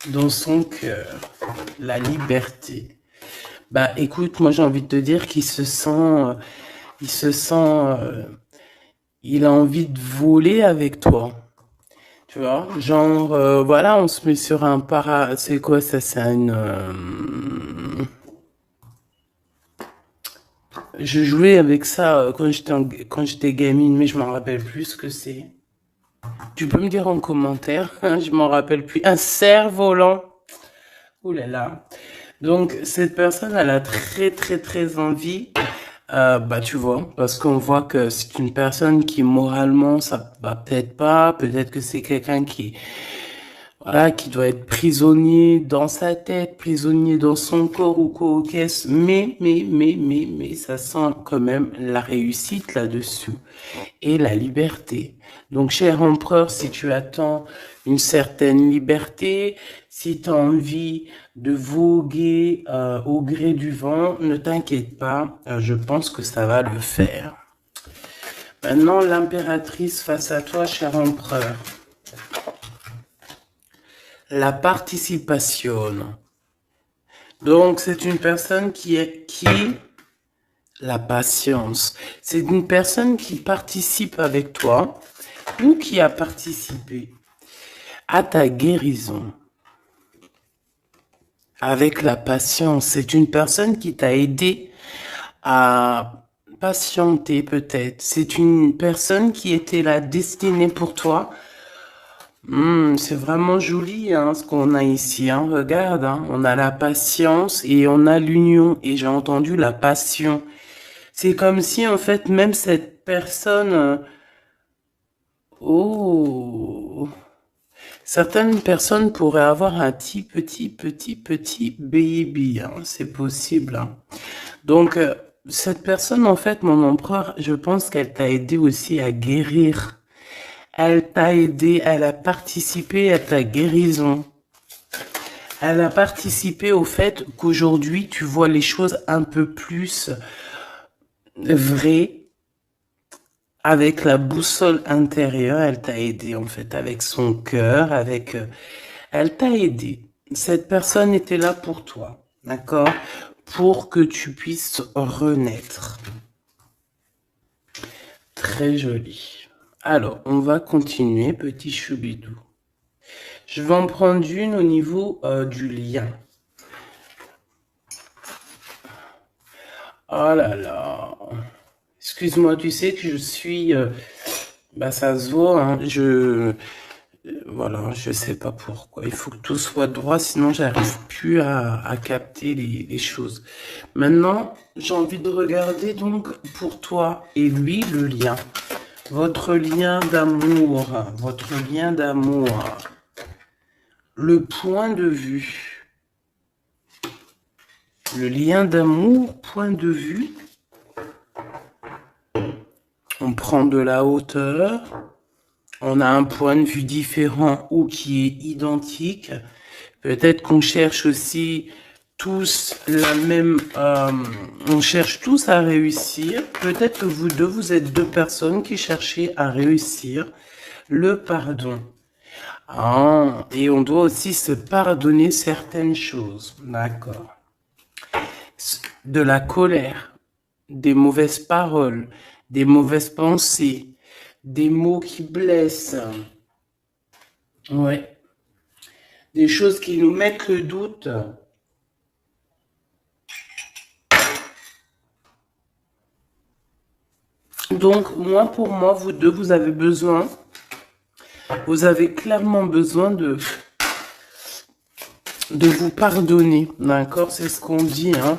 dans son cœur, la liberté. Bah écoute, moi j'ai envie de te dire qu'il se sent, il se sent, il a envie de voler avec toi. Tu vois, genre, voilà, on se met sur un c'est quoi ça, c'est une, je jouais avec ça quand j'étais gamine, mais je m'en rappelle plus ce que c'est. Tu peux me dire en commentaire, je m'en rappelle plus. Un cerf-volant. Ouh là là. Donc, cette personne, elle a très, très, très envie, bah, tu vois, parce qu'on voit que c'est une personne qui, moralement, ça va peut-être pas, peut-être que c'est quelqu'un qui, voilà, qui doit être prisonnier dans sa tête, prisonnier dans son corps ou quoi, qu'est-ce, mais, ça sent quand même la réussite là-dessus et la liberté. Donc, cher empereur, si tu attends une certaine liberté, si tu as envie de voguer au gré du vent, ne t'inquiète pas, je pense que ça va le faire. Maintenant, l'impératrice face à toi, cher empereur. La participation. Donc, c'est une personne la patience. C'est une personne qui participe avec toi ou qui a participé à ta guérison. Avec la patience, c'est une personne qui t'a aidé à patienter peut-être. C'est une personne qui était là destinée pour toi. C'est vraiment joli hein, ce qu'on a ici. Hein. Regarde, hein, on a la patience et on a l'union. Et j'ai entendu la passion. C'est comme si en fait même cette personne... oh, certaines personnes pourraient avoir un petit baby. Hein. C'est possible. Hein. Donc, cette personne, en fait, mon empereur, je pense qu'elle t'a aidé aussi à guérir. Elle t'a aidé, elle a participé à ta guérison. Elle a participé au fait qu'aujourd'hui, tu vois les choses un peu plus vraies. Avec la boussole intérieure, elle t'a aidé, en fait, avec son cœur, elle t'a aidé. Cette personne était là pour toi, d'accord? Pour que tu puisses renaître. Très joli. Alors, on va continuer, petit choubidou. Je vais en prendre une au niveau du lien. Oh là là. Excuse-moi, tu sais que je suis... bah ça se voit, hein, voilà, je sais pas pourquoi. Il faut que tout soit droit, sinon j'arrive plus à capter les choses. Maintenant, j'ai envie de regarder donc pour toi et lui le lien. Votre lien d'amour, votre lien d'amour, le point de vue, le lien d'amour, point de vue, on prend de la hauteur, on a un point de vue différent ou qui est identique, peut-être qu'on cherche aussi tous la même, on cherche tous à réussir, peut-être que vous deux, vous êtes deux personnes qui cherchez à réussir le pardon. Ah, et on doit aussi se pardonner certaines choses, d'accord. De la colère, des mauvaises paroles, des mauvaises pensées, des mots qui blessent. Ouais. Des choses qui nous mettent le doute. Donc, pour moi, vous deux, vous avez clairement besoin de vous pardonner. D'accord? C'est ce qu'on dit, hein.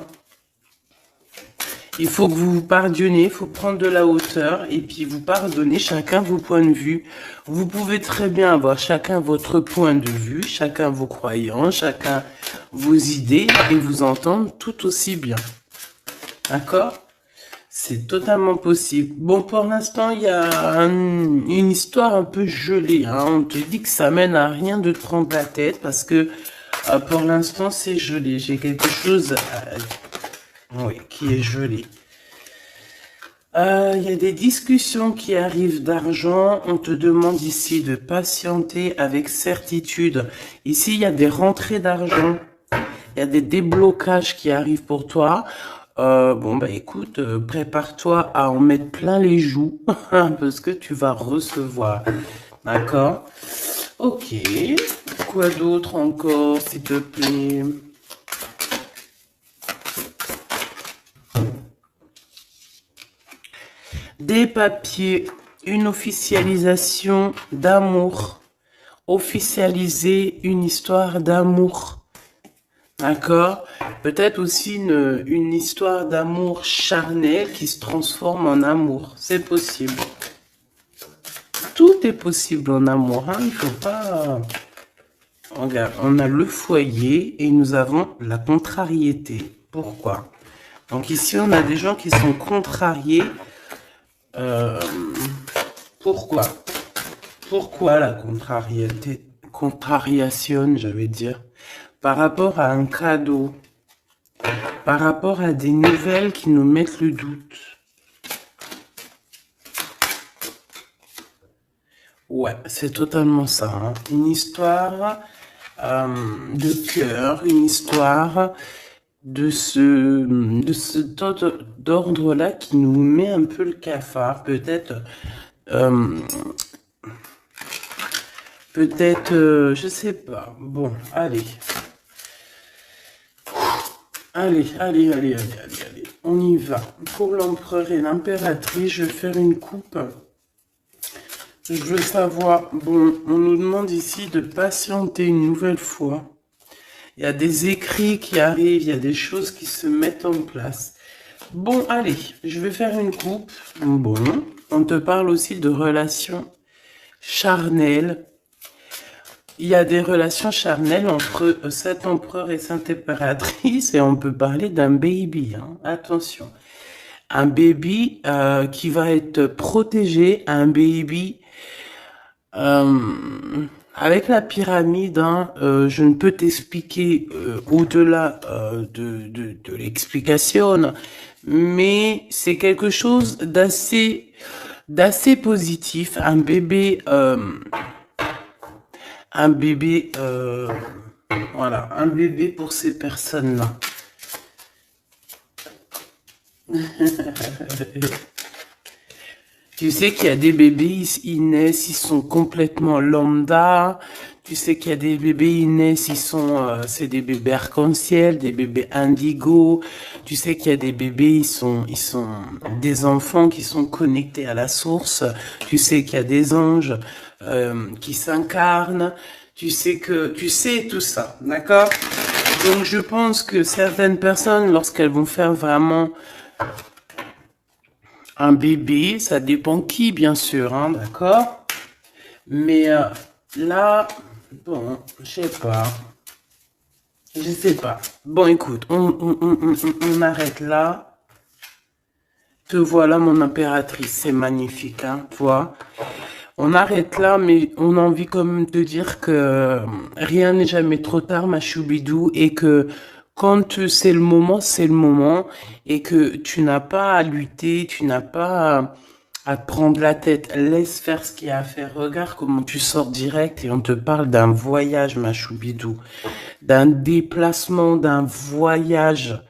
Il faut que vous vous pardonnez, il faut prendre de la hauteur et puis vous pardonnez chacun vos points de vue. Vous pouvez très bien avoir chacun votre point de vue, chacun vos croyances, chacun vos idées et vous entendre tout aussi bien. D'accord? C'est totalement possible. Bon, pour l'instant, il y a une histoire un peu gelée. Hein. On te dit que ça mène à rien de te prendre la tête parce que pour l'instant, c'est gelé. J'ai quelque chose oui, qui est gelé. Il y a des discussions qui arrivent d'argent. On te demande ici de patienter avec certitude. Ici, il y a des rentrées d'argent. Il y a des déblocages qui arrivent pour toi. Bon, bah écoute, prépare-toi à en mettre plein les joues parce que tu vas recevoir. D'accord? Ok. Quoi d'autre encore, s'il te plaît? Des papiers, une officialisation d'amour. Officialiser une histoire d'amour. D'accord? Peut-être aussi une histoire d'amour charnel qui se transforme en amour. C'est possible. Tout est possible en amour. Hein? Il ne faut pas... Regarde, on a le foyer et nous avons la contrariété. Pourquoi? Donc ici, on a des gens qui sont contrariés. Pourquoi? Pourquoi la contrariété? Contrariation, je vais dire. Par rapport à un cadeau. Par rapport à des nouvelles qui nous mettent le doute. Ouais, c'est totalement ça. Hein. Une histoire de cœur, une histoire de cet ordre-là qui nous met un peu le cafard. Peut-être, je sais pas. Bon, allez. Allez. On y va. Pour l'empereur et l'impératrice, je vais faire une coupe. Je veux savoir, bon, on nous demande ici de patienter une nouvelle fois. Il y a des écrits qui arrivent, il y a des choses qui se mettent en place. Bon, allez, je vais faire une coupe. Bon, on te parle aussi de relations charnelles. Il y a des relations charnelles entre cet empereur et cette impératrice et on peut parler d'un baby, hein. Attention. Un baby qui va être protégé, un baby avec la pyramide, hein, je ne peux t'expliquer au-delà de l'explication, mais c'est quelque chose d'assez positif. Un bébé, voilà, un bébé pour ces personnes-là. Tu sais qu'il y a des bébés, ils naissent, ils sont complètement lambda. Tu sais qu'il y a des bébés, ils naissent, c'est des bébés arc-en-ciel, des bébés indigo. Tu sais qu'il y a des bébés, ils sont des enfants qui sont connectés à la source. Tu sais qu'il y a des anges qui s'incarnent. Tu sais tout ça, d'accord? Donc je pense que certaines personnes, lorsqu'elles vont faire vraiment un bébé, ça dépend qui, bien sûr, hein, d'accord? Mais là, bon, je sais pas. Bon, écoute, on arrête là. Te voilà, mon impératrice, c'est magnifique, hein, tu vois? On arrête là, mais on a envie comme de dire que rien n'est jamais trop tard, ma choubidou, et que quand c'est le moment, et que tu n'as pas à lutter, tu n'as pas à te prendre la tête. Laisse faire ce qu'il y a à faire. Regarde comment tu sors direct et on te parle d'un voyage, ma choubidou, d'un déplacement, d'un voyage.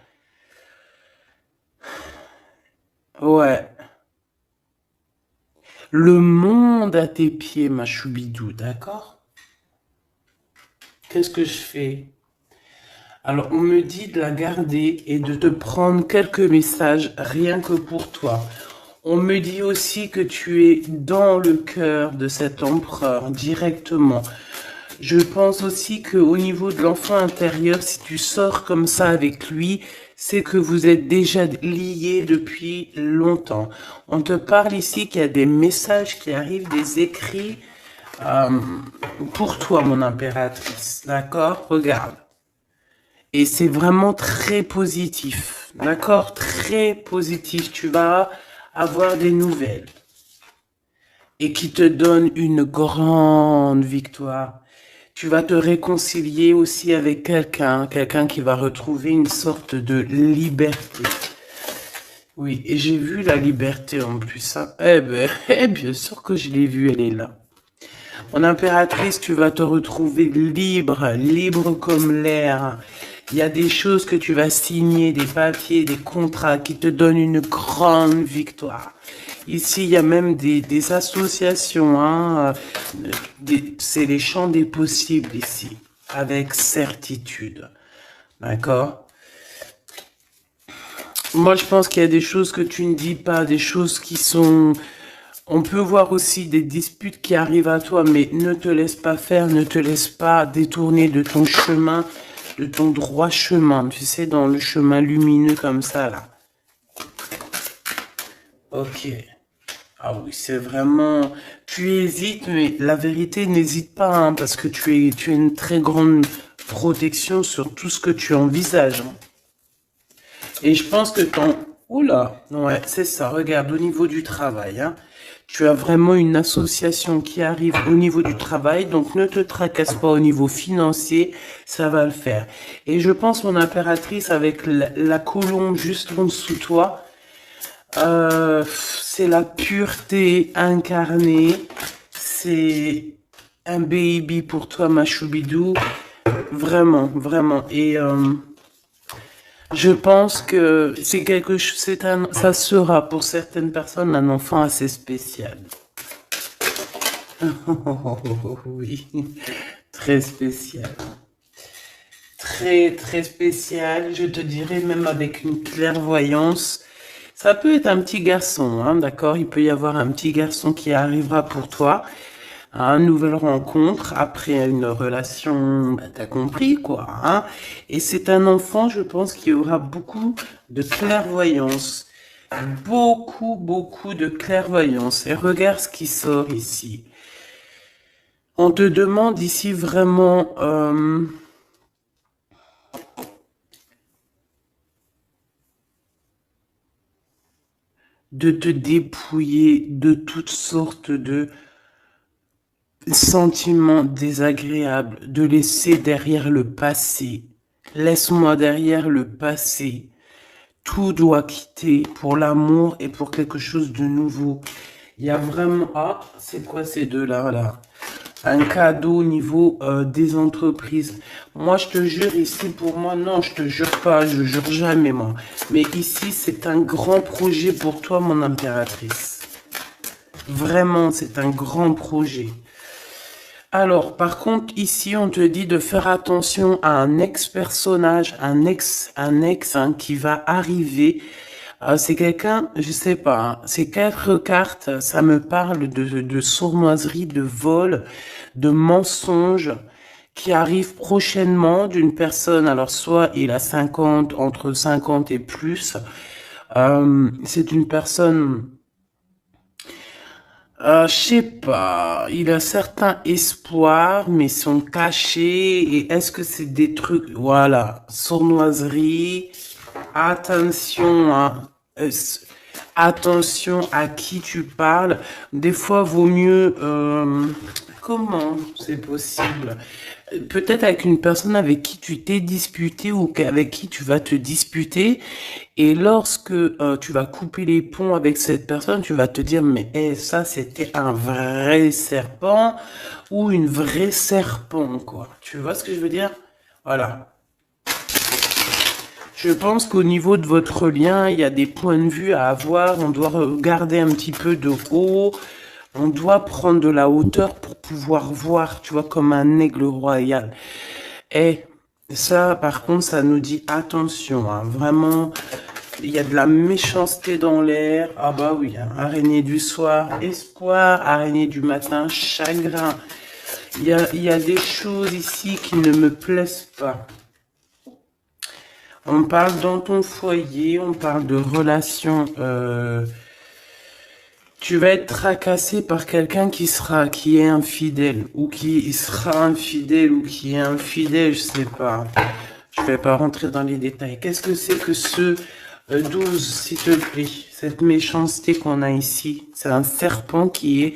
Ouais. Le monde à tes pieds, ma choubidou, d'accord? Qu'est-ce que je fais? Alors, on me dit de la garder et de te prendre quelques messages rien que pour toi. On me dit aussi que tu es dans le cœur de cet empereur directement. Je pense aussi qu'au niveau de l'enfant intérieur, si tu sors comme ça avec lui, c'est que vous êtes déjà liés depuis longtemps. On te parle ici qu'il y a des messages qui arrivent, des écrits pour toi, mon impératrice. D'accord? Regarde. Et c'est vraiment très positif. D'accord? Très positif. Tu vas avoir des nouvelles. Et qui te donnent une grande victoire. Tu vas te réconcilier aussi avec quelqu'un qui va retrouver une sorte de liberté. Oui, et j'ai vu la liberté en plus, hein. Eh ben, bien sûr que je l'ai vue, elle est là. Mon impératrice, tu vas te retrouver libre, libre comme l'air. Il y a des choses que tu vas signer, des papiers, des contrats qui te donnent une grande victoire. Ici, il y a même des associations, hein. C'est les champs des possibles ici, avec certitude. D'accord? Moi, je pense qu'il y a des choses que tu ne dis pas, des choses qui sont... On peut voir aussi des disputes qui arrivent à toi, mais ne te laisse pas faire, ne te laisse pas détourner de ton chemin, de ton droit chemin, tu sais, dans le chemin lumineux comme ça, là. Ok. Ah oui, c'est vraiment... Tu hésites, mais la vérité, n'hésite pas, hein, parce que tu as une très grande protection sur tout ce que tu envisages, hein. Et je pense que ton... Oula, ouais, c'est ça. Regarde, au niveau du travail, hein, tu as vraiment une association qui arrive au niveau du travail, donc ne te tracasse pas au niveau financier, ça va le faire. Et je pense, mon impératrice, avec la colombe juste en dessous de toi, c'est la pureté incarnée, c'est un baby pour toi, ma choubidou, vraiment, vraiment. Et... je pense que c'est quelque chose, ça sera pour certaines personnes un enfant assez spécial. Oui, très spécial. Très, très spécial. Je te dirais même avec une clairvoyance. Ça peut être un petit garçon, hein, d'accord? Il peut y avoir un petit garçon qui arrivera pour toi à une nouvelle rencontre après une relation, bah, t'as compris quoi, hein. Et c'est un enfant, je pense, qui aura beaucoup de clairvoyance, beaucoup, beaucoup de clairvoyance. Et regarde ce qui sort ici. On te demande ici vraiment de te dépouiller de toutes sortes de sentiments désagréables, de laisser derrière le passé. Laisse-moi derrière le passé. Tout doit quitter pour l'amour et pour quelque chose de nouveau. Il y a vraiment... Ah, c'est quoi ces deux-là, là? Un cadeau au niveau des entreprises. Moi, je te jure, ici, pour moi, non, je te jure pas, je jure jamais, moi. Mais ici, c'est un grand projet pour toi, mon impératrice. Vraiment, c'est un grand projet. Alors, par contre, ici, on te dit de faire attention à un ex-personnage, un ex hein, qui va arriver. C'est quelqu'un, je sais pas, hein, ces 4 cartes, ça me parle de sournoiserie, de vol, de mensonge qui arrive prochainement d'une personne. Alors, soit il a 50, entre 50 et plus. C'est une personne... je sais pas, il a certains espoirs, mais sont cachés. Et est-ce que c'est des trucs, voilà, sournoiserie, attention, hein, attention à qui tu parles. Des fois, vaut mieux, comment c'est possible? Peut-être avec une personne avec qui tu t'es disputé ou avec qui tu vas te disputer. Et lorsque tu vas couper les ponts avec cette personne, tu vas te dire, mais ça, c'était un vrai serpent ou une vraie serpent, quoi. Tu vois ce que je veux dire? Voilà. Je pense qu'au niveau de votre lien, il y a des points de vue à avoir. On doit regarder un petit peu de haut. On doit prendre de la hauteur pour pouvoir voir, tu vois, comme un aigle royal. Et ça, par contre, ça nous dit attention, hein, vraiment, il y a de la méchanceté dans l'air. Ah bah oui, hein, araignée du soir, espoir, araignée du matin, chagrin. Il y a des choses ici qui ne me plaisent pas. On parle dans ton foyer, on parle de relations... tu vas être tracassé par quelqu'un qui est infidèle, ou qui sera infidèle, ou qui est infidèle, je sais pas. Je vais pas rentrer dans les détails. Qu'est-ce que c'est que ce 12, s'il te plaît? Cette méchanceté qu'on a ici, c'est un serpent qui est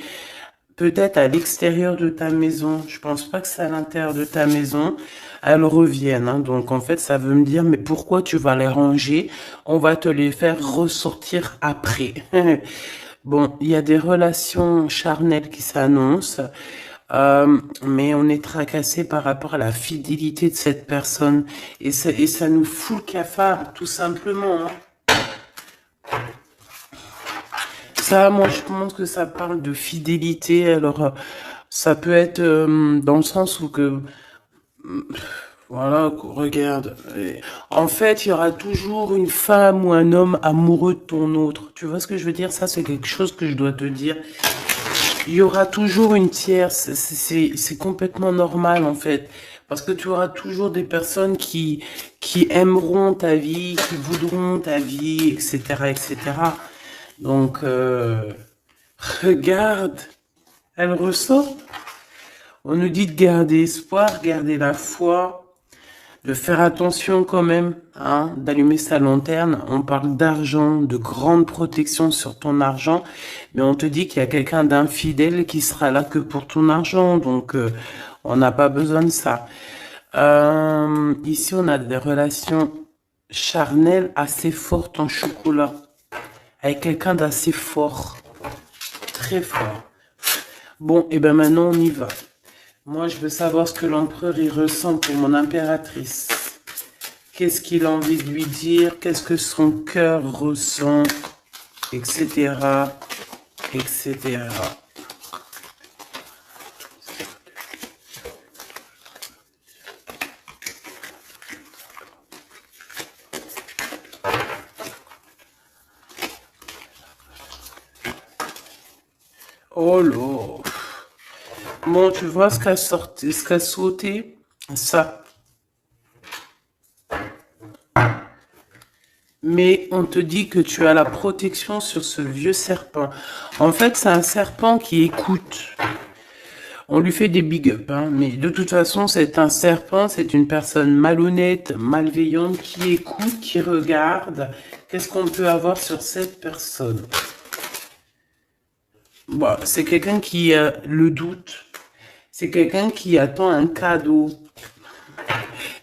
peut-être à l'extérieur de ta maison. Je pense pas que c'est à l'intérieur de ta maison. Elles reviennent, hein. Donc en fait, ça veut me dire, mais pourquoi tu vas les ranger? On va te les faire ressortir après. Bon, il y a des relations charnelles qui s'annoncent, mais on est tracassé par rapport à la fidélité de cette personne. Et ça nous fout le cafard, tout simplement, hein. Ça, moi, je pense que ça parle de fidélité. Alors, ça peut être dans le sens où que, voilà, regarde. En fait, il y aura toujours une femme ou un homme amoureux de ton autre. Tu vois ce que je veux dire? Ça, c'est quelque chose que je dois te dire. Il y aura toujours une tierce. C'est complètement normal, en fait. Parce que tu auras toujours des personnes qui aimeront ta vie, qui voudront ta vie, etc., etc. Donc, regarde, elle ressort. On nous dit de garder espoir, garder la foi, de faire attention quand même, hein, d'allumer sa lanterne. On parle d'argent, de grande protection sur ton argent, mais on te dit qu'il y a quelqu'un d'infidèle qui sera là que pour ton argent, donc on n'a pas besoin de ça. Ici, on a des relations charnelles assez fortes en chocolat, avec quelqu'un d'assez fort, très fort. Bon, et ben maintenant on y va. Moi, je veux savoir ce que l'empereur y ressent pour mon impératrice. Qu'est-ce qu'il a envie de lui dire? Qu'est-ce que son cœur ressent? Etc. Etc. Oh là. Bon, tu vois ce qu'a sorti, ce qu'a sauté? Ça. Mais on te dit que tu as la protection sur ce vieux serpent. En fait, c'est un serpent qui écoute. On lui fait des big up, hein, mais de toute façon, c'est un serpent, c'est une personne malhonnête, malveillante, qui écoute, qui regarde. Qu'est-ce qu'on peut avoir sur cette personne? Bon, c'est quelqu'un qui a le doute. C'est quelqu'un qui attend un cadeau.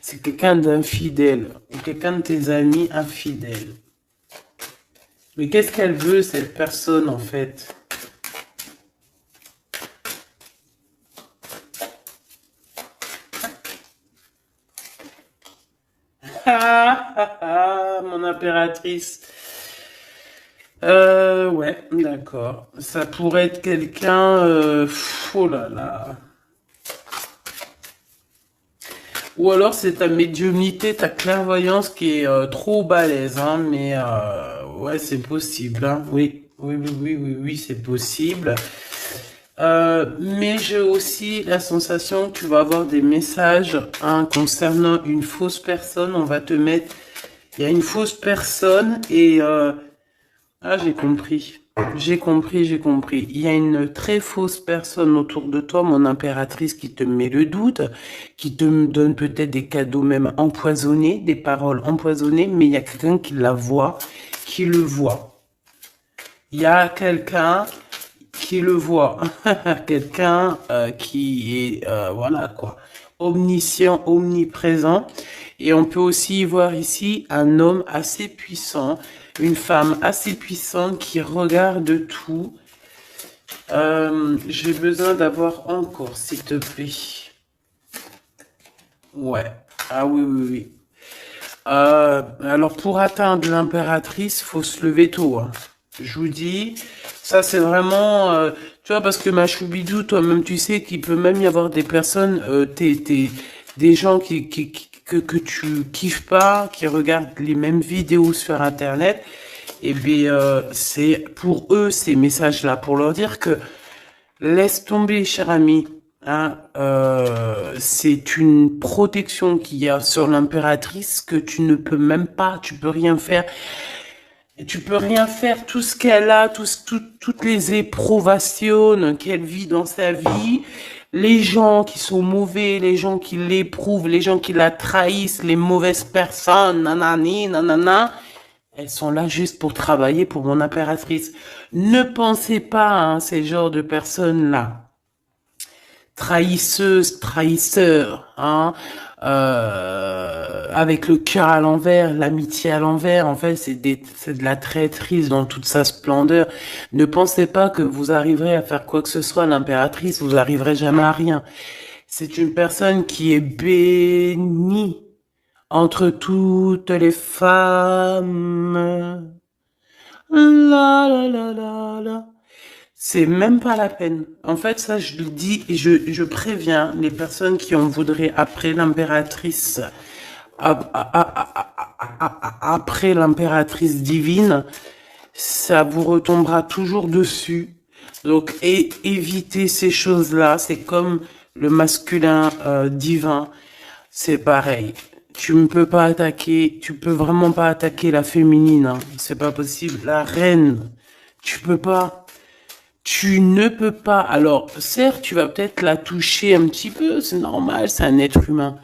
C'est quelqu'un d'infidèle. Ou quelqu'un de tes amis infidèles. Mais qu'est-ce qu'elle veut, cette personne, en fait? Ah, ah, ah, mon impératrice. Ouais, d'accord. Ça pourrait être quelqu'un... oh là là. Ou alors c'est ta médiumnité, ta clairvoyance qui est trop balèze, hein, mais ouais, c'est possible, hein. Oui, oui, oui, oui, oui, oui, c'est possible. Mais j'ai aussi la sensation que tu vas avoir des messages, hein, concernant une fausse personne. On va te mettre... Il y a une fausse personne et... ah, j'ai compris. J'ai compris, j'ai compris. Il y a une très fausse personne autour de toi, mon impératrice, qui te met le doute, qui te donne peut-être des cadeaux même empoisonnés, des paroles empoisonnées, mais il y a quelqu'un qui la voit, qui le voit. Il y a quelqu'un qui le voit. Quelqu'un qui est, voilà quoi, omniscient, omniprésent. Et on peut aussi voir ici un homme assez puissant, une femme assez puissante qui regarde tout. J'ai besoin d'avoir encore, s'il te plaît. Ouais. Ah oui, oui, oui. Alors, pour atteindre l'impératrice, faut se lever tôt, hein. Je vous dis, ça c'est vraiment... tu vois, parce que ma choubidou, toi-même, tu sais qu'il peut même y avoir des personnes, des gens que tu kiffes pas, qui regardent les mêmes vidéos sur Internet. Et bien, c'est pour eux ces messages-là, pour leur dire que laisse tomber, cher ami. Hein, c'est une protection qu'il y a sur l'impératrice que tu ne peux même pas, tu peux rien faire. Tu peux rien faire, tout ce qu'elle a, toutes les éprouvations qu'elle vit dans sa vie, les gens qui sont mauvais, les gens qui l'éprouvent, les gens qui la trahissent, les mauvaises personnes, nanani, nanana, Elles sont là juste pour travailler pour mon impératrice. Ne pensez pas, hein, ces genres de personnes-là. Trahisseuse, trahisseur, hein, avec le cœur à l'envers, l'amitié à l'envers, en fait, c'est de la traîtrise dans toute sa splendeur. Ne pensez pas que vous arriverez à faire quoi que ce soit, l'impératrice, vous arriverez jamais à rien. C'est une personne qui est bénie entre toutes les femmes. La la la la la. C'est même pas la peine. En fait, ça, je le dis et je préviens les personnes qui en voudraient après l'impératrice, après l'impératrice divine, ça vous retombera toujours dessus. Donc, évitez ces choses-là. C'est comme le masculin divin. C'est pareil. Tu ne peux pas attaquer, tu peux vraiment pas attaquer la féminine. Hein. C'est pas possible. La reine, tu peux pas. Tu ne peux pas. Alors, certes, tu vas peut-être la toucher un petit peu, c'est normal, c'est un être humain.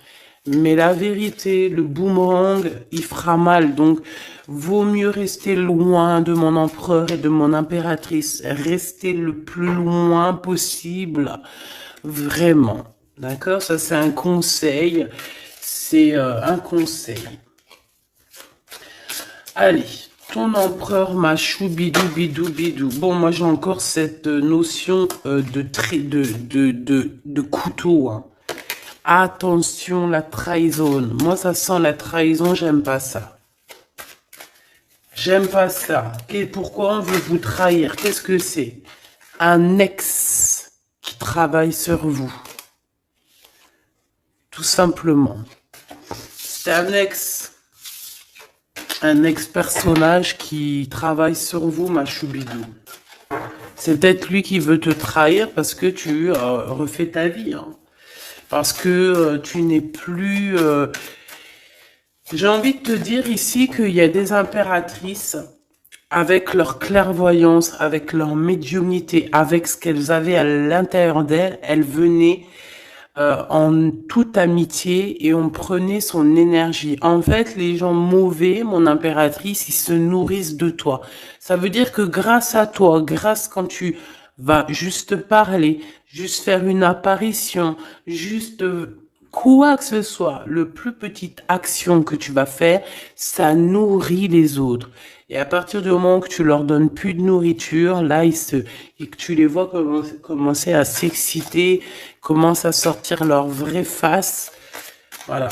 Mais la vérité, le boomerang, il fera mal. Donc, vaut mieux rester loin de mon empereur et de mon impératrice. Rester le plus loin possible. Vraiment. D'accord? Ça, c'est un conseil. C'est un conseil. Allez. Ton empereur machou bidou bidou bidou. Bon, moi j'ai encore cette notion de couteau. Hein. Attention, la trahison. Moi ça sent la trahison, j'aime pas ça. J'aime pas ça. Pourquoi on veut vous trahir? Qu'est-ce que c'est? Un ex qui travaille sur vous. Tout simplement. C'est un ex-personnage qui travaille sur vous, ma choubidou. C'est peut-être lui qui veut te trahir parce que tu refais ta vie. Hein. Parce que tu n'es plus... J'ai envie de te dire ici qu'il y a des impératrices avec leur clairvoyance, avec leur médiumnité, avec ce qu'elles avaient à l'intérieur d'elles, elles venaient en toute amitié et on prenait son énergie. En fait, les gens mauvais, mon impératrice, ils se nourrissent de toi. Ça veut dire que grâce à toi, grâce quand tu vas juste parler, juste faire une apparition, juste quoi que ce soit, le plus petite action que tu vas faire, ça nourrit les autres. Et à partir du moment que tu leur donnes plus de nourriture, là, et que tu les vois commencer à s'exciter, commencent à sortir leur vraie face. Voilà.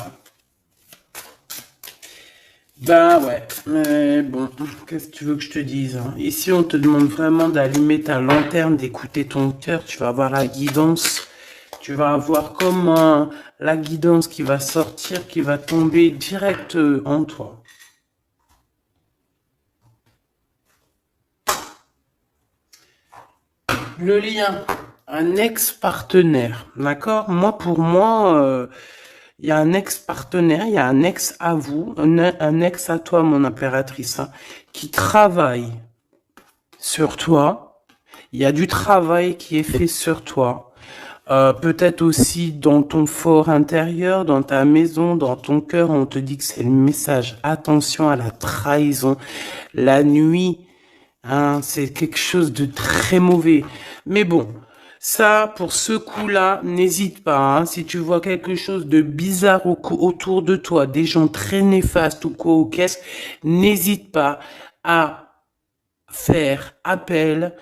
Ben ouais, mais bon, qu'est-ce que tu veux que je te dise hein? Ici, on te demande vraiment d'allumer ta lanterne, d'écouter ton cœur. Tu vas avoir la guidance. Tu vas avoir comme la guidance qui va sortir, qui va tomber direct en toi. Le lien, un ex-partenaire, d'accord? Moi, pour moi, il y a un ex-partenaire, il y a un ex à vous, un ex à toi, mon impératrice, hein, qui travaille sur toi. Il y a du travail qui est fait sur toi. Peut-être aussi dans ton fort intérieur, dans ta maison, dans ton cœur, on te dit que c'est le message. Attention à la trahison. La nuit, hein, c'est quelque chose de très mauvais. Mais bon, ça, pour ce coup-là, n'hésite pas. Hein, si tu vois quelque chose de bizarre autour de toi, des gens très néfastes ou quoi ou qu'est-ce, n'hésite pas à faire appel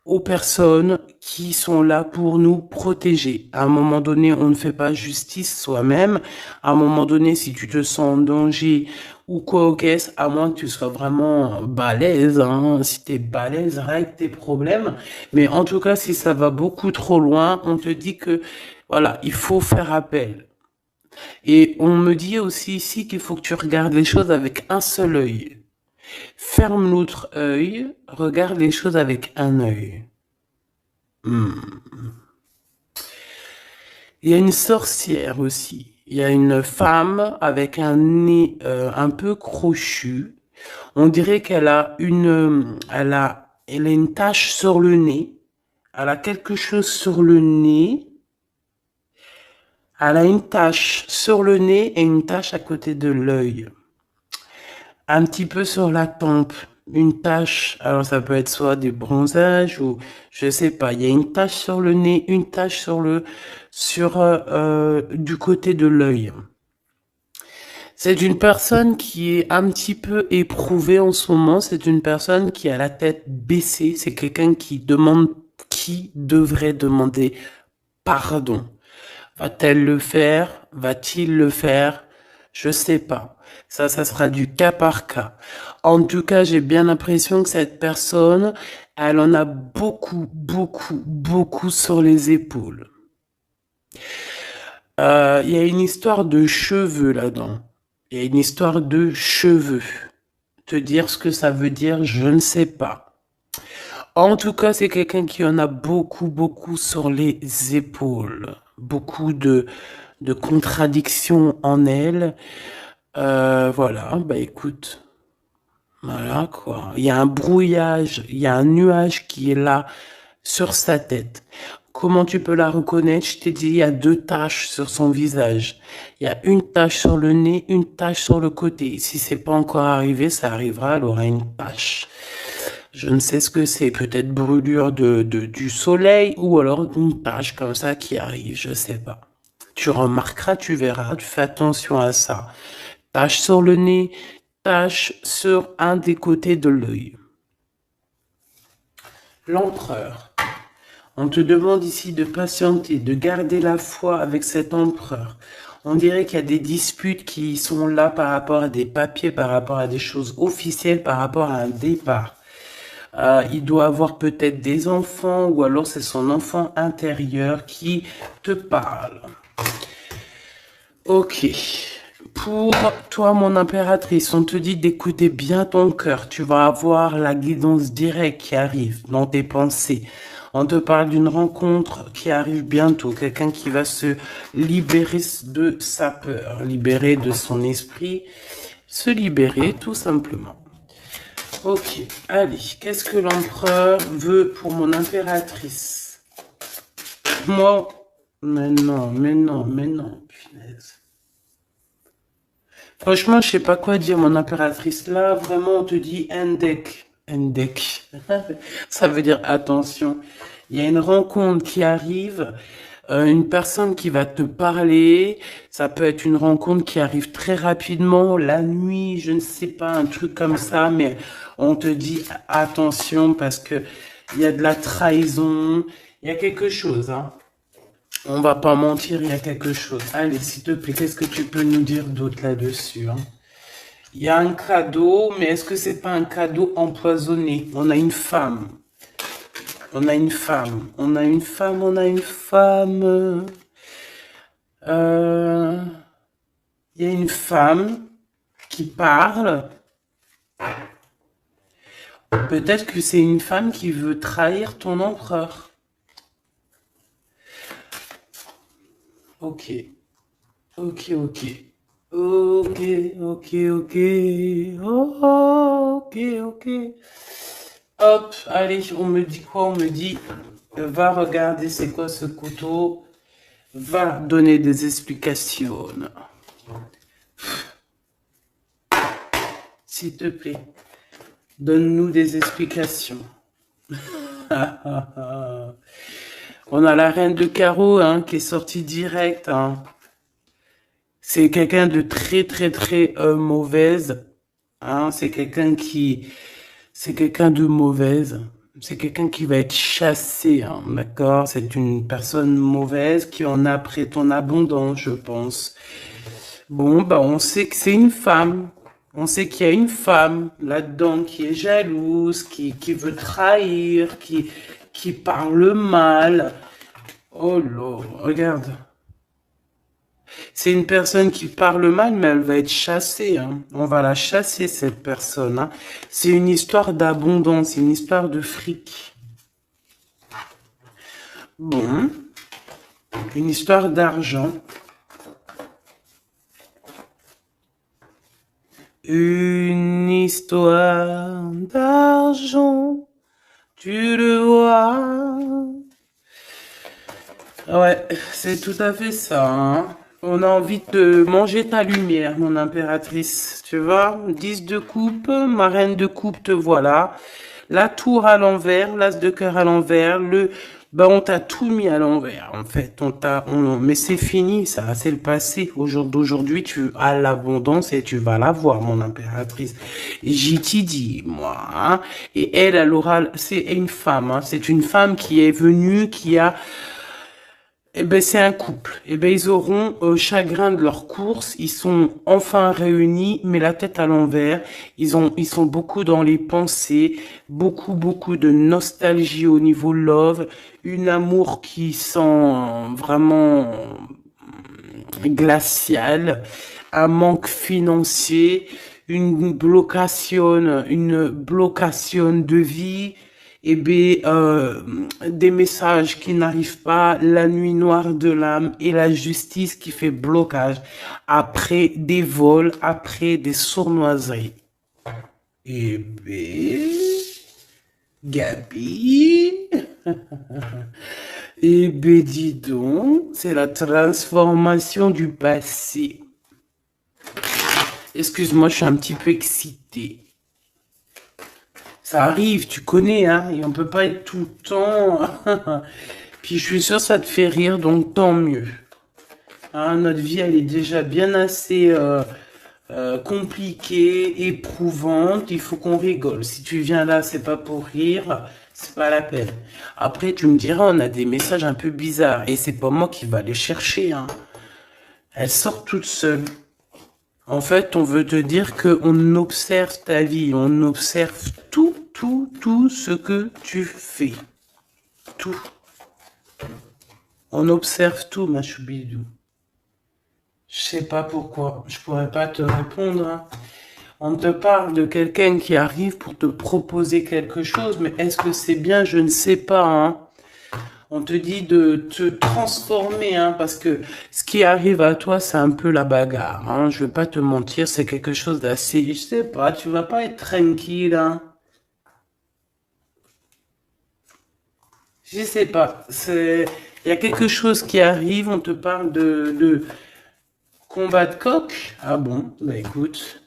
aux personnes qui sont là pour nous protéger. À un moment donné, on ne fait pas justice soi-même. À un moment donné, si tu te sens en danger ou quoi, ok, à moins que tu sois vraiment balèze, hein, si tu es balèze, règle tes problèmes. Mais en tout cas, si ça va beaucoup trop loin, on te dit que, voilà, il faut faire appel. Et on me dit aussi ici qu'il faut que tu regardes les choses avec un seul œil. Ferme l'autre œil, regarde les choses avec un œil. Il y a une sorcière aussi. Il y a une femme avec un nez un peu crochu. On dirait qu'elle a elle a une tache sur le nez. Elle a quelque chose sur le nez. Elle a une tache sur le nez et une tache à côté de l'œil. un petit peu sur la tempe, une tache. Alors ça peut être soit des bronzages ou je sais pas. Il y a une tache sur le nez, une tache du côté de l'œil. C'est une personne qui est un petit peu éprouvée en ce moment. C'est une personne qui a la tête baissée. C'est quelqu'un qui devrait demander pardon. Va-t-elle le faire? Va-t-il le faire? Je sais pas. Ça sera du cas par cas. En tout cas, j'ai bien l'impression que cette personne, elle en a beaucoup, beaucoup, beaucoup sur les épaules. Il y a une histoire de cheveux là-dedans. Il y a une histoire de cheveux. Te dire ce que ça veut dire, je ne sais pas. En tout cas, c'est quelqu'un qui en a beaucoup, beaucoup sur les épaules. Beaucoup de contradictions en elle. Voilà, bah écoute, voilà quoi. Il y a un brouillage, il y a un nuage qui est là sur sa tête. Comment tu peux la reconnaître? Je t'ai dit, il y a deux taches sur son visage. Il y a une tache sur le nez, une tache sur le côté. Si c'est pas encore arrivé, ça arrivera, elle aura une tache. Je ne sais ce que c'est, peut-être brûlure du soleil ou alors une tache comme ça qui arrive, je sais pas. Tu remarqueras, tu verras, tu fais attention à ça. Tache sur le nez, tache sur un des côtés de l'œil. L'empereur. On te demande ici de patienter, de garder la foi avec cet empereur. On dirait qu'il y a des disputes qui sont là par rapport à des papiers, par rapport à des choses officielles, par rapport à un départ. Il doit avoir peut-être des enfants ou alors c'est son enfant intérieur qui te parle. Ok. Pour toi, mon impératrice, on te dit d'écouter bien ton cœur. Tu vas avoir la guidance directe qui arrive dans tes pensées. On te parle d'une rencontre qui arrive bientôt. Quelqu'un qui va se libérer de sa peur, libérer de son esprit, se libérer tout simplement. Ok, allez, qu'est-ce que l'empereur veut pour mon impératrice? Moi, mais non, punaise. Franchement, je sais pas quoi dire, mon impératrice. Là, vraiment, on te dit Endek. Endek. Ça veut dire attention. Il y a une rencontre qui arrive, une personne qui va te parler. Ça peut être une rencontre qui arrive très rapidement, la nuit, je ne sais pas, un truc comme ça, mais on te dit attention parce que il y a de la trahison, il y a quelque chose, hein. On va pas mentir, il y a quelque chose. Allez, s'il te plaît, qu'est-ce que tu peux nous dire d'autre là-dessus, hein? Il y a un cadeau, mais est-ce que c'est pas un cadeau empoisonné? On a une femme. On a une femme. On a une femme, on a une femme. Euh, Il y a une femme qui parle. Peut-être que c'est une femme qui veut trahir ton empereur. Ok. Ok, ok. Ok, ok, ok. Oh, ok, ok. Hop, allez, on me dit quoi? On me dit, va regarder c'est quoi ce couteau. Va donner des explications. S'il te plaît, donne-nous des explications. On a la reine de carreau hein, qui est sortie direct. Hein. C'est quelqu'un de très très très mauvaise. Hein. C'est quelqu'un de mauvaise. C'est quelqu'un qui va être chassé, hein, d'accord? C'est une personne mauvaise qui en a pris ton abondance, je pense. Bon, bah on sait que c'est une femme. On sait qu'il y a une femme là-dedans qui est jalouse, qui veut trahir, qui parle mal. Oh là, regarde. C'est une personne qui parle mal, mais elle va être chassée. Hein. On va la chasser, cette personne. Hein. C'est une histoire d'abondance, une histoire de fric. Bon, une histoire d'argent. Une histoire d'argent, tu le vois. Ouais, c'est tout à fait ça. Hein. On a envie de manger ta lumière, mon impératrice. Tu vois, 10 de coupe, ma reine de coupe, te voilà. La tour à l'envers, l'as de cœur à l'envers, on t'a tout mis à l'envers, en fait. Mais c'est fini, ça, c'est le passé. D'aujourd'hui, tu as l'abondance et tu vas l'avoir, mon impératrice. J'y t'y dis, moi, hein. Et elle aura, c'est une femme, hein. C'est une femme qui est venue, qui a, eh ben, c'est un couple. Eh ben, ils auront chagrin de leur course. Ils sont enfin réunis, mais la tête à l'envers. Ils sont beaucoup dans les pensées, beaucoup de nostalgie au niveau love, une amour qui sent vraiment glacial, un manque financier, une blocation de vie, et bien, des messages qui n'arrivent pas, la nuit noire de l'âme et la justice qui fait blocage après des vols, après des sournoiseries. Et bien, Gabi, et bien dis donc, c'est la transformation du passé. Excuse-moi, je suis un petit peu excitée. Ça arrive, tu connais, hein, et on peut pas être tout le temps. Puis je suis sûre que ça te fait rire, donc tant mieux. Hein, notre vie, elle est déjà bien assez compliquée, éprouvante. Il faut qu'on rigole. Si tu viens là, c'est pas pour rire, c'est pas la peine. Après, tu me diras, on a des messages un peu bizarres, et c'est pas moi qui va les chercher. Hein. Elles sortent toutes seules. En fait, on veut te dire qu'on observe ta vie, on observe tout ce que tu fais. Tout. On observe tout, ma choubidou. Je sais pas pourquoi, je pourrais pas te répondre. Hein. On te parle de quelqu'un qui arrive pour te proposer quelque chose, mais est-ce que c'est bien? Je ne sais pas. Hein. On te dit de te transformer, hein, parce que ce qui arrive à toi, c'est un peu la bagarre. Hein. Je vais pas te mentir, c'est quelque chose d'assez... Je sais pas, tu vas pas être tranquille. Hein. Je sais pas. Il y a quelque chose qui arrive, on te parle de combat de coq. Ah bon, bah écoute.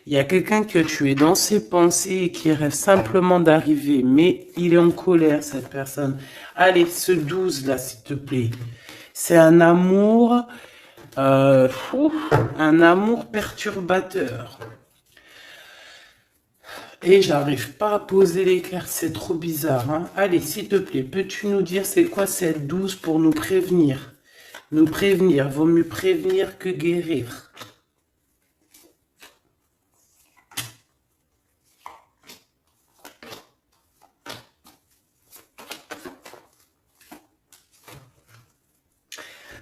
Il y a quelqu'un que tu es dans ses pensées et qui rêve simplement d'arriver, mais il est en colère, cette personne. Allez, ce 12 là, s'il te plaît. C'est un amour perturbateur. Et j'arrive pas à poser les cartes, c'est trop bizarre. Hein. Allez, s'il te plaît, peux-tu nous dire c'est quoi cette 12 pour nous prévenir? Nous prévenir, vaut mieux prévenir que guérir.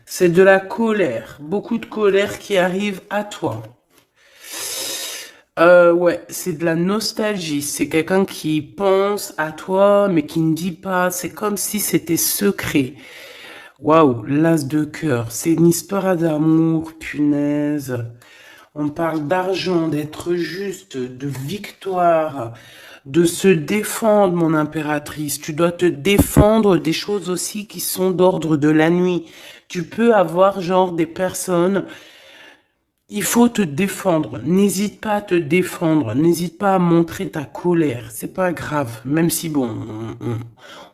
C'est de la colère, beaucoup de colère qui arrive à toi. Ouais, c'est de la nostalgie. C'est quelqu'un qui pense à toi, mais qui ne dit pas. C'est comme si c'était secret. Waouh, l'as de cœur. C'est une histoire d'amour, punaise. On parle d'argent, d'être juste, de victoire, de se défendre, mon impératrice. Tu dois te défendre des choses aussi qui sont d'ordre de la nuit. Tu peux avoir genre des personnes... Il faut te défendre. N'hésite pas à te défendre. N'hésite pas à montrer ta colère. C'est pas grave. Même si bon,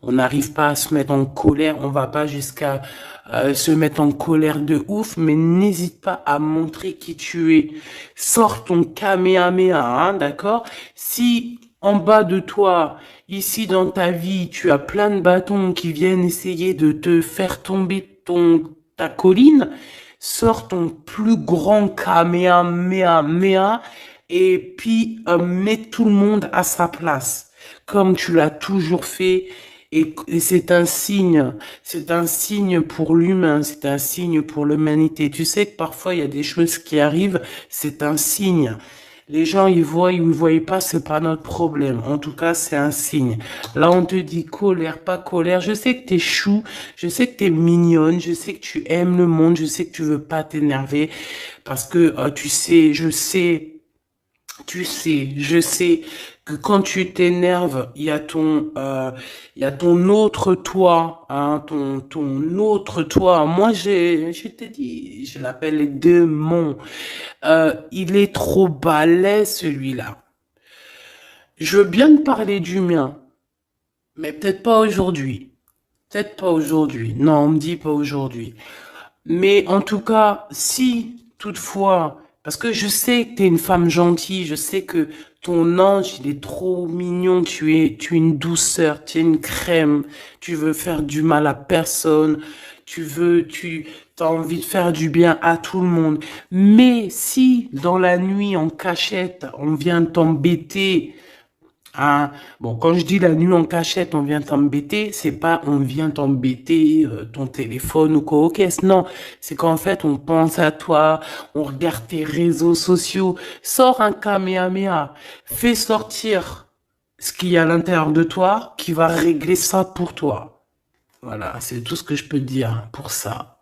on n'arrive pas à se mettre en colère, on va pas jusqu'à se mettre en colère de ouf, mais n'hésite pas à montrer qui tu es. Sors ton Kamehameha, hein, d'accord? Si en bas de toi, ici dans ta vie, tu as plein de bâtons qui viennent essayer de te faire tomber ta colline, sors ton plus grand Kamehameha et puis mets tout le monde à sa place, comme tu l'as toujours fait. Et c'est un signe pour l'humain, c'est un signe pour l'humanité. Tu sais que parfois il y a des choses qui arrivent, c'est un signe. Les gens, ils voient, ils ne voient pas, c'est pas notre problème. En tout cas, c'est un signe. Là, on te dit colère, pas colère. Je sais que t'es chou, je sais que t'es mignonne, je sais que tu aimes le monde, je sais que tu veux pas t'énerver. Parce que, tu sais, je sais que quand tu t'énerves, il y a ton autre toi, hein, ton autre toi. Moi, je t'ai dit, je l'appelle les démons. Il est trop balèze, celui-là. Je veux bien te parler du mien, mais peut-être pas aujourd'hui. Peut-être pas aujourd'hui. Non, on me dit pas aujourd'hui. Mais en tout cas, si toutefois, parce que je sais que tu es une femme gentille, je sais que ton ange, il est trop mignon, tu es une douceur, tu es une crème, tu veux faire du mal à personne, tu as envie de faire du bien à tout le monde. Mais si dans la nuit, en cachette, on vient t'embêter, ah, bon, quand je dis la nuit en cachette, on vient t'embêter, c'est pas on vient t'embêter ton téléphone ou quoi aux caisses, non. C'est qu'en fait, on pense à toi, on regarde tes réseaux sociaux, sors un Kamehameha, fais sortir ce qu'il y a à l'intérieur de toi qui va régler ça pour toi. Voilà, c'est tout ce que je peux dire pour ça.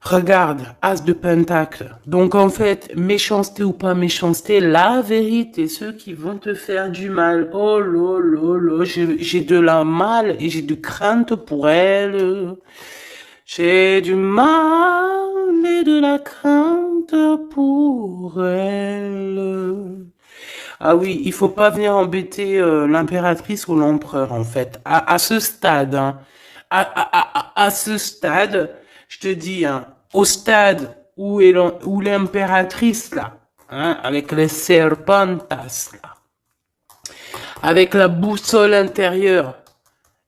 Regarde, As de Pentacle. Donc en fait, méchanceté ou pas méchanceté, la vérité, ceux qui vont te faire du mal, oh là là là, j'ai de la mal et j'ai de crainte pour elle. J'ai du mal et de la crainte pour elle. Ah oui, il faut pas venir embêter l'impératrice ou l'empereur en fait. À ce stade, hein, à ce stade, je te dis, hein, au stade où l'impératrice là, hein, avec les serpentas là, avec la boussole intérieure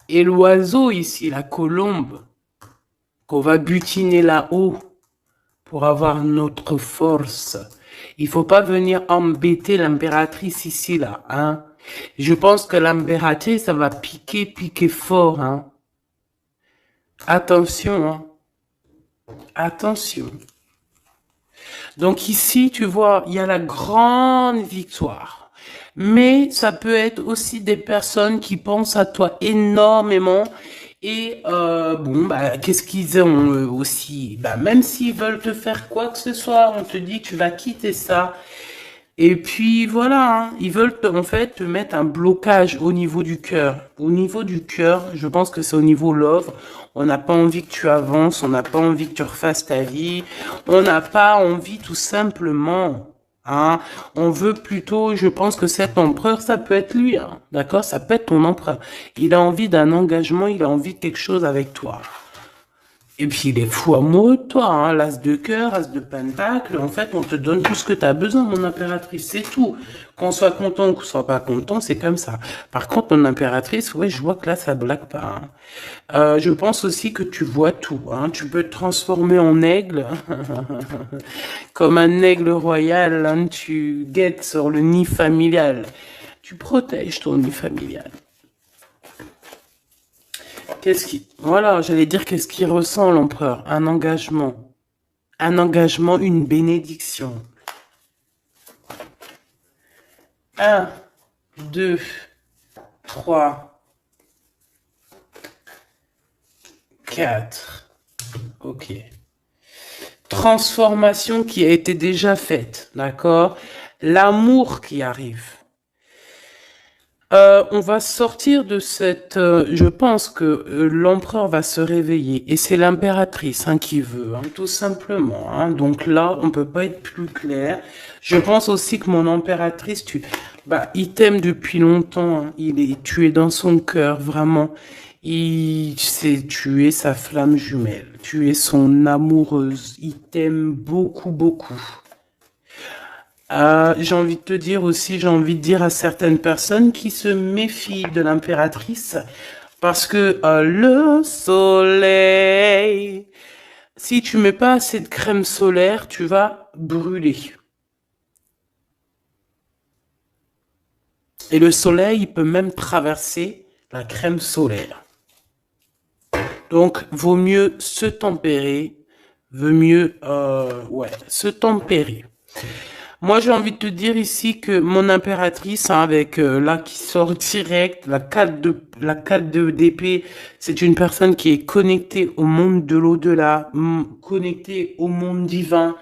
et l'oiseau ici, la colombe, qu'on va butiner là-haut pour avoir notre force. Il faut pas venir embêter l'impératrice ici, là, hein. Je pense que l'impératrice, ça va piquer fort, hein. Attention, hein. Attention. Donc ici, tu vois, il y a la grande victoire. Mais ça peut être aussi des personnes qui pensent à toi énormément. Et bon, bah, qu'est-ce qu'ils ont aussi? Bah, même s'ils veulent te faire quoi que ce soit, on te dit que tu vas quitter ça. Et puis voilà, hein, ils veulent en fait te mettre un blocage au niveau du cœur. Au niveau du cœur, je pense que c'est au niveau love. On n'a pas envie que tu avances, on n'a pas envie que tu refasses ta vie, on n'a pas envie tout simplement. Hein. On veut plutôt, je pense que cet empereur, ça peut être lui, hein, d'accord? Ça peut être ton empereur. Il a envie d'un engagement, il a envie de quelque chose avec toi. Et puis il est fou amoureux de toi, hein, l'as de cœur, as de pentacle. En fait, on te donne tout ce que tu as besoin, mon impératrice, c'est tout. Qu'on soit content ou qu'on soit pas content, c'est comme ça. Par contre, mon impératrice, ouais, je vois que là, ça blague pas. Hein. Je pense aussi que tu vois tout. Hein. Tu peux te transformer en aigle, comme un aigle royal. Hein. Tu guettes sur le nid familial. Tu protèges ton nid familial. Voilà, j'allais dire qu'est-ce qu'il ressent l'empereur? Un engagement. Un engagement, une bénédiction. 1, 2, 3, 4. Ok. Transformation qui a été déjà faite, d'accord? L'amour qui arrive. On va sortir de cette... je pense que l'empereur va se réveiller. Et c'est l'impératrice hein, qui veut, hein, tout simplement. Hein. Donc là, on peut pas être plus clair. Je pense aussi que mon impératrice, il t'aime depuis longtemps. Hein. Tu es dans son cœur, vraiment. Tu es sa flamme jumelle. Tu es son amoureuse. Il t'aime beaucoup, beaucoup. J'ai envie de te dire aussi, j'ai envie de dire à certaines personnes qui se méfient de l'impératrice parce que le soleil, si tu mets pas assez de crème solaire, tu vas brûler. Et le soleil, il peut même traverser la crème solaire. Donc, vaut mieux se tempérer, se tempérer. Moi, j'ai envie de te dire ici que mon impératrice, hein, avec là qui sort direct, la 4 de d'épée, c'est une personne qui est connectée au monde de l'au-delà, connectée au monde divin.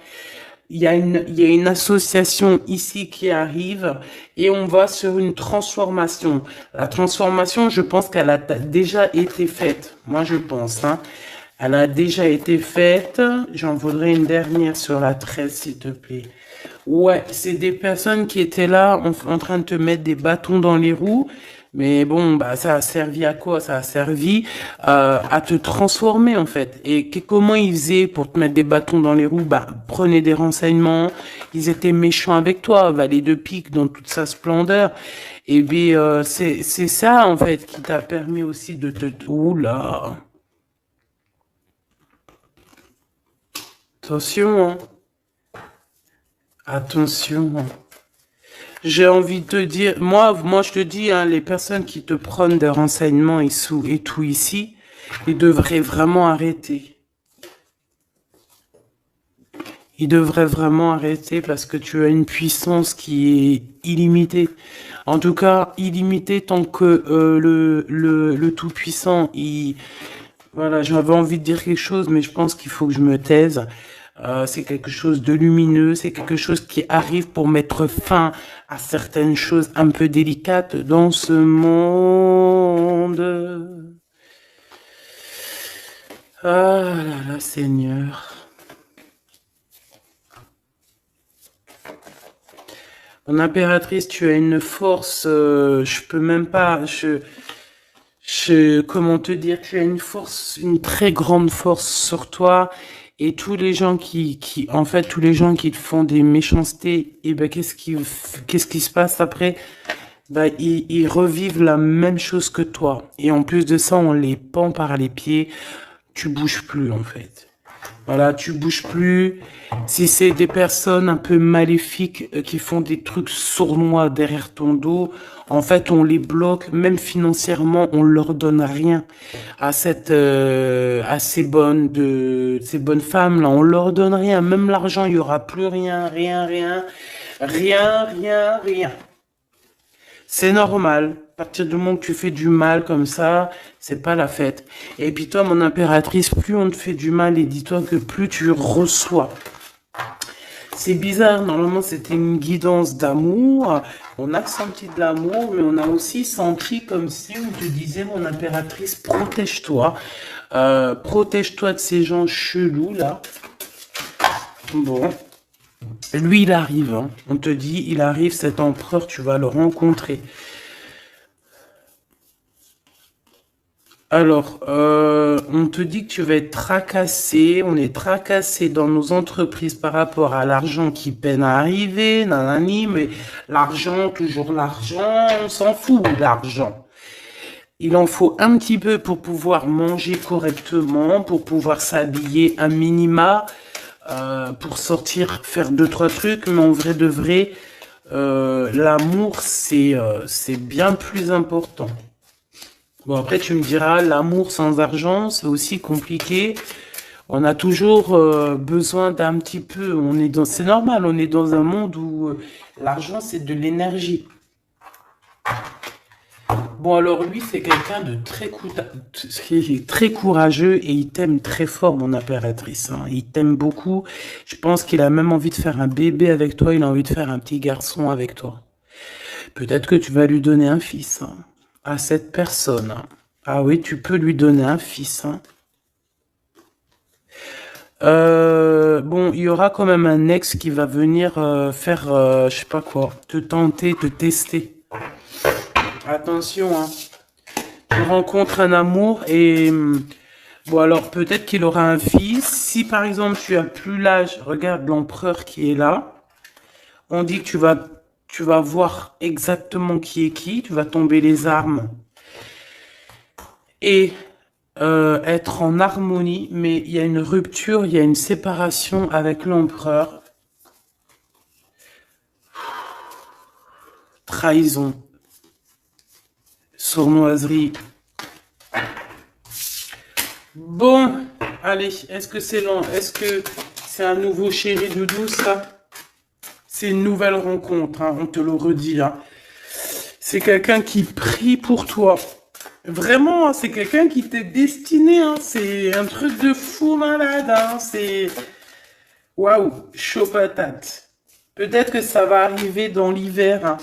il y a une association ici qui arrive et on va sur une transformation. La transformation, je pense qu'elle a déjà été faite. Moi, je pense, hein. Elle a déjà été faite. J'en voudrais une dernière sur la 13, s'il te plaît. Ouais, c'est des personnes qui étaient là en train de te mettre des bâtons dans les roues. Mais bon, bah ça a servi à quoi? Ça a servi à te transformer en fait. Et comment ils faisaient pour te mettre des bâtons dans les roues? Bah prenez des renseignements. Ils étaient méchants avec toi, valet de pique dans toute sa splendeur. Et bien c'est ça en fait qui t'a permis aussi de te... Oula, attention, hein. Attention, hein. J'ai envie de te dire, moi je te dis, hein, les personnes qui te prennent des renseignements et tout ici, ils devraient vraiment arrêter. Ils devraient vraiment arrêter parce que tu as une puissance qui est illimitée. En tout cas, illimitée tant que le Tout-Puissant, voilà, j'avais envie de dire quelque chose, mais je pense qu'il faut que je me taise. C'est quelque chose de lumineux, c'est quelque chose qui arrive pour mettre fin à certaines choses un peu délicates dans ce monde. Ah là là, Seigneur. Mon impératrice, tu as une force, je peux même pas, comment te dire, tu as une force, une très grande force sur toi. Et tous les gens en fait, tous les gens qui te font des méchancetés, et ben, qu'est-ce qui se passe après? Ben, ils revivent la même chose que toi. Et en plus de ça, on les pend par les pieds. Tu bouges plus, en fait. Voilà, tu bouges plus. Si c'est des personnes un peu maléfiques qui font des trucs sournois derrière ton dos, en fait, on les bloque, même financièrement, on leur donne rien à à ces bonnes femmes là, on leur donne rien, même l'argent, il y aura plus rien, rien. C'est normal. À partir du moment que tu fais du mal comme ça, c'est pas la fête. Et puis toi, mon impératrice, plus on te fait du mal, et dis-toi que plus tu reçois. C'est bizarre, normalement c'était une guidance d'amour. On a senti de l'amour, mais on a aussi senti comme si on te disait, mon impératrice, protège-toi. Protège-toi de ces gens chelous là. Bon. Lui, il arrive, hein. On te dit, il arrive, cet empereur, tu vas le rencontrer. Alors, on te dit que tu vas être tracassé. On est tracassé dans nos entreprises par rapport à l'argent qui peine à arriver, nanani, mais l'argent, toujours l'argent, on s'en fout de l'argent. Il en faut un petit peu pour pouvoir manger correctement, pour pouvoir s'habiller un minima, pour sortir, faire 2, 3 trucs, mais en vrai de vrai, l'amour, c'est bien plus important. Bon, après, tu me diras, l'amour sans argent, c'est aussi compliqué. On a toujours besoin d'un petit peu, c'est normal, on est dans un monde où l'argent, c'est de l'énergie. Bon, alors lui, c'est quelqu'un de très courageux et il t'aime très fort, mon impératrice, hein. Il t'aime beaucoup. Je pense qu'il a même envie de faire un bébé avec toi, il a envie de faire un petit garçon avec toi. Peut-être que tu vas lui donner un fils, hein, à cette personne, hein. Ah oui, tu peux lui donner un fils, hein. Bon, il y aura quand même un ex qui va venir faire, je sais pas quoi, te tenter, te tester. Attention, hein. Tu rencontres un amour et... Bon, alors peut-être qu'il aura un fils. Si par exemple tu as plus l'âge, regarde l'empereur qui est là. On dit que tu vas voir exactement qui est qui. Tu vas tomber les armes et être en harmonie. Mais il y a une rupture, il y a une séparation avec l'empereur. Trahison. Sournoiserie. Bon, allez, est-ce que c'est lent? Est-ce que c'est un nouveau chéri doudou, ça? C'est une nouvelle rencontre, hein, on te le redit, hein. C'est quelqu'un qui prie pour toi. Vraiment, hein, c'est quelqu'un qui t'est destiné, hein. C'est un truc de fou malade, hein. Waouh, chaud patate. Peut-être que ça va arriver dans l'hiver, hein,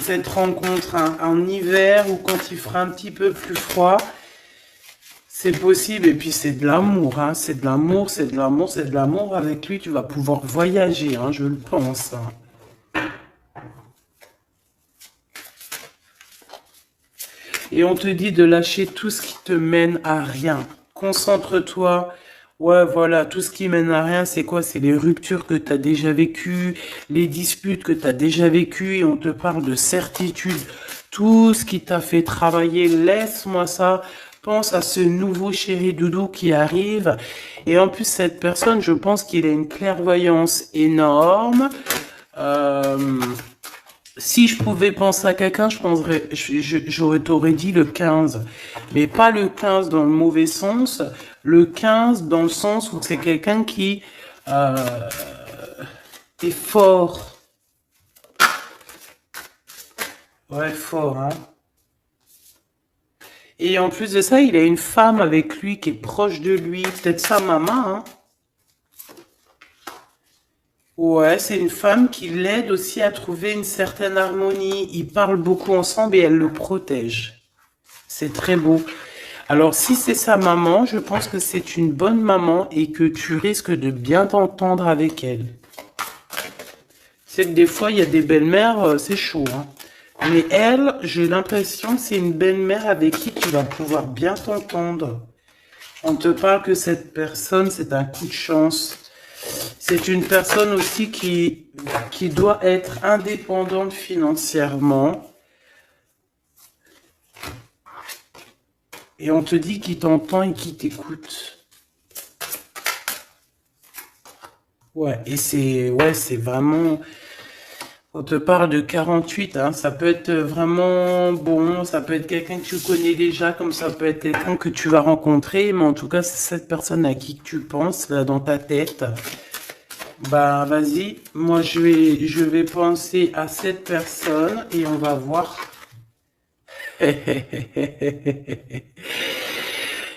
cette rencontre, hein, en hiver ou quand il fera un petit peu plus froid. C'est possible, et puis c'est de l'amour, hein, c'est de l'amour, c'est de l'amour, c'est de l'amour. Avec lui, tu vas pouvoir voyager, hein, je le pense, hein. Et on te dit de lâcher tout ce qui te mène à rien. Concentre-toi. Ouais, voilà, tout ce qui mène à rien, c'est quoi? C'est les ruptures que tu as déjà vécues, les disputes que tu as déjà vécues, et on te parle de certitude. Tout ce qui t'a fait travailler, laisse-moi ça. Pense à ce nouveau chéri doudou qui arrive. Et en plus, cette personne, je pense qu'il a une clairvoyance énorme. Euh, Si je pouvais penser à quelqu'un, je penserais, t'aurais dit le 15. Mais pas le 15 dans le mauvais sens, le 15 dans le sens où c'est quelqu'un qui euh, est fort. Ouais, fort, hein. Et en plus de ça, il a une femme avec lui qui est proche de lui, peut-être sa maman, hein. Ouais, c'est une femme qui l'aide aussi à trouver une certaine harmonie. Ils parlent beaucoup ensemble et elle le protège. C'est très beau. Alors, si c'est sa maman, je pense que c'est une bonne maman et que tu risques de bien t'entendre avec elle. C'est que des fois, il y a des belles-mères, c'est chaud, hein. Mais elle, j'ai l'impression que c'est une belle-mère avec qui tu vas pouvoir bien t'entendre. On te parle que cette personne, c'est un coup de chance. C'est une personne aussi qui doit être indépendante financièrement. Et on te dit qu'il t'entend et qu'il t'écoute. Ouais, et c'est vraiment, on te parle de 48, hein, ça peut être vraiment bon, ça peut être quelqu'un que tu connais déjà, comme ça peut être quelqu'un que tu vas rencontrer, mais en tout cas, c'est cette personne à qui tu penses, là, dans ta tête. Bah, vas-y, moi, je vais penser à cette personne et on va voir.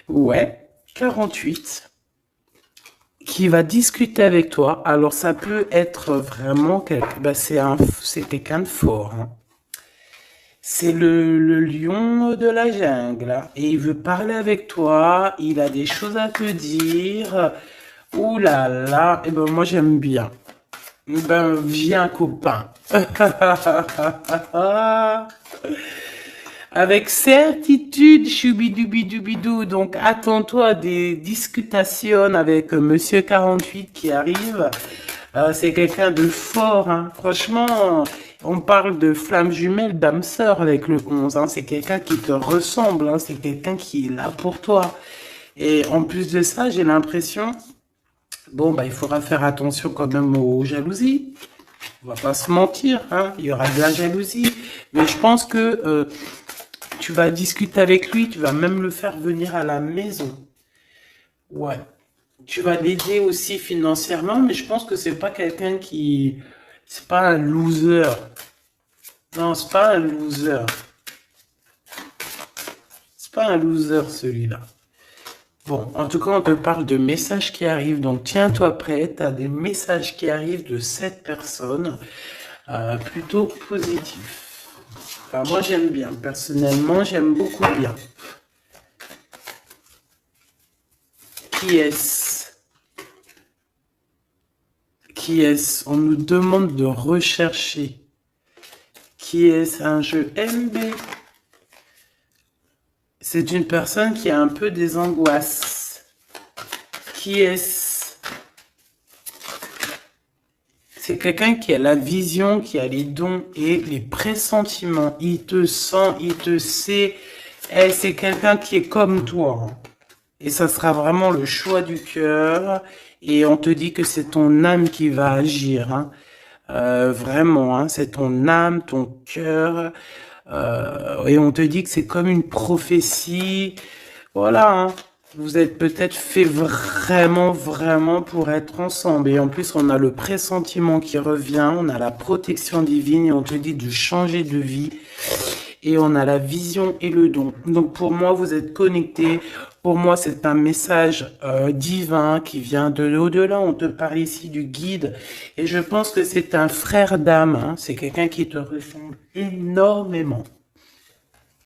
Ouais, 48. Qui va discuter avec toi. Alors ça peut être vraiment bah, c'est quelqu'un de fort, hein. C'est le lion de la jungle, hein. Et il veut parler avec toi. Il a des choses à te dire. Ouh là là. Et ben moi j'aime bien. Ben viens copain. Avec certitude, choubidoubidoubidou. Donc, attends-toi à des discutations avec Monsieur 48 qui arrive. C'est quelqu'un de fort, hein. Franchement, on parle de flamme jumelle, d'âme sœur avec le 11, hein. C'est quelqu'un qui te ressemble, hein. C'est quelqu'un qui est là pour toi. Et en plus de ça, j'ai l'impression, bon, bah, il faudra faire attention quand même aux jalousies. On va pas se mentir, hein. Il y aura de la jalousie. Mais je pense que tu vas discuter avec lui, tu vas même le faire venir à la maison. Ouais. Tu vas l'aider aussi financièrement, mais je pense que c'est pas quelqu'un qui... C'est pas un loser. Non, c'est pas un loser. C'est pas un loser celui-là. Bon, en tout cas, on te parle de messages qui arrivent, donc tiens-toi prêt, tu as des messages qui arrivent de cette personne, plutôt positifs. Enfin, moi j'aime bien, personnellement, j'aime beaucoup bien. Qui est-ce? Qui est-ce? On nous demande de rechercher. Qui est-ce? Un jeu MB. C'est une personne qui a un peu des angoisses. Qui est-ce? C'est quelqu'un qui a la vision, qui a les dons et les pressentiments. Il te sent, il te sait. Et c'est quelqu'un qui est comme toi. Et ça sera vraiment le choix du cœur. Et on te dit que c'est ton âme qui va agir, hein. Vraiment, hein, c'est ton âme, ton cœur. Et on te dit que c'est comme une prophétie. Voilà, hein. Vous êtes peut-être fait vraiment, vraiment pour être ensemble. Et en plus, on a le pressentiment qui revient, on a la protection divine et on te dit de changer de vie. et on a la vision et le don. Donc pour moi, vous êtes connectés. Pour moi, c'est un message divin qui vient de l'au-delà. On te parle ici du guide. Et je pense que c'est un frère d'âme. Hein. C'est quelqu'un qui te ressemble énormément.